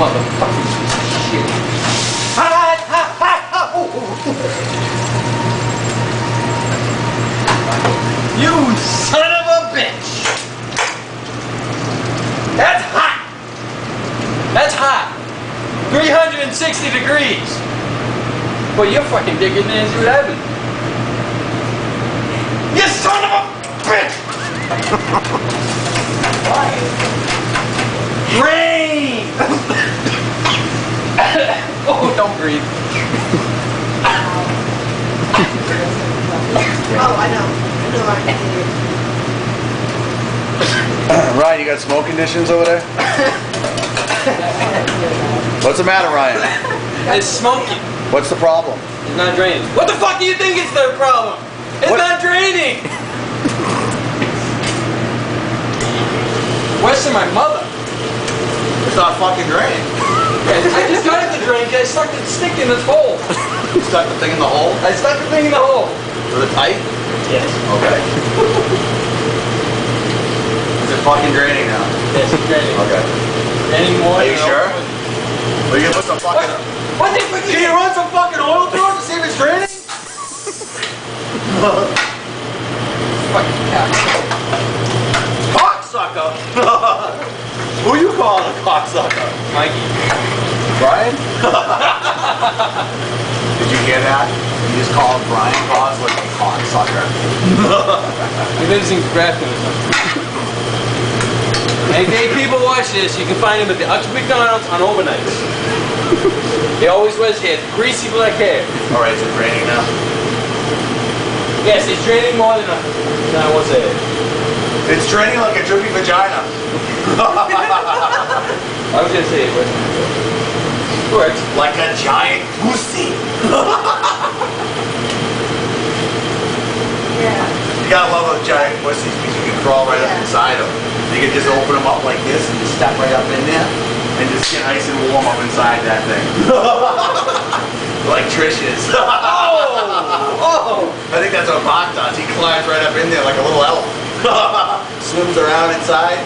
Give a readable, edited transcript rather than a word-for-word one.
Motherfucking piece of shit. Ha ha ha ha! Oh. You son of a bitch! That's hot! That's hot! 360 degrees! Well, you're fucking digging in as you would have it. You son of a bitch! Rain! Oh, don't breathe. Oh, I know. Ryan, you got smoke conditions over there? What's the matter, Ryan? It's smoky. What's the problem? It's not draining. What the fuck do you think is the problem? It's not draining! Where's my mother? It's not fucking draining. I just got it to drain because I stuck the stick in this hole. You stuck the thing in the hole? I stuck the thing in the hole. Was it tight? Yes. Okay. Is it fucking draining now? Yes, it's draining. Okay. Draining more. Are you sure? Well, you can put some fucking... What the fuck? Can you run some fucking oil through it to see if it's draining? Fucking cock. Cocksucker! Who you calling a cocksucker? Mikey. Brian? Did you hear that? You just called Brian Gosling a cocksucker. He lives in Grafton or something. Hey, people watch this. You can find him at the Uxbridge McDonald's on overnights. He always wears hair, greasy black hair. Alright, is it raining now? Yes, it's draining more than I will say it. It's draining like a drippy vagina. I was gonna say it, but it works. Like a giant pussy. Yeah. You gotta love those giant pussies because you can crawl right up inside them. You can just open them up like this and just step right up in there and just get nice and warm up inside that thing. Like Trish's. Oh! I think that's what Bach does. He climbs right up in there like a little elf. Swims around inside.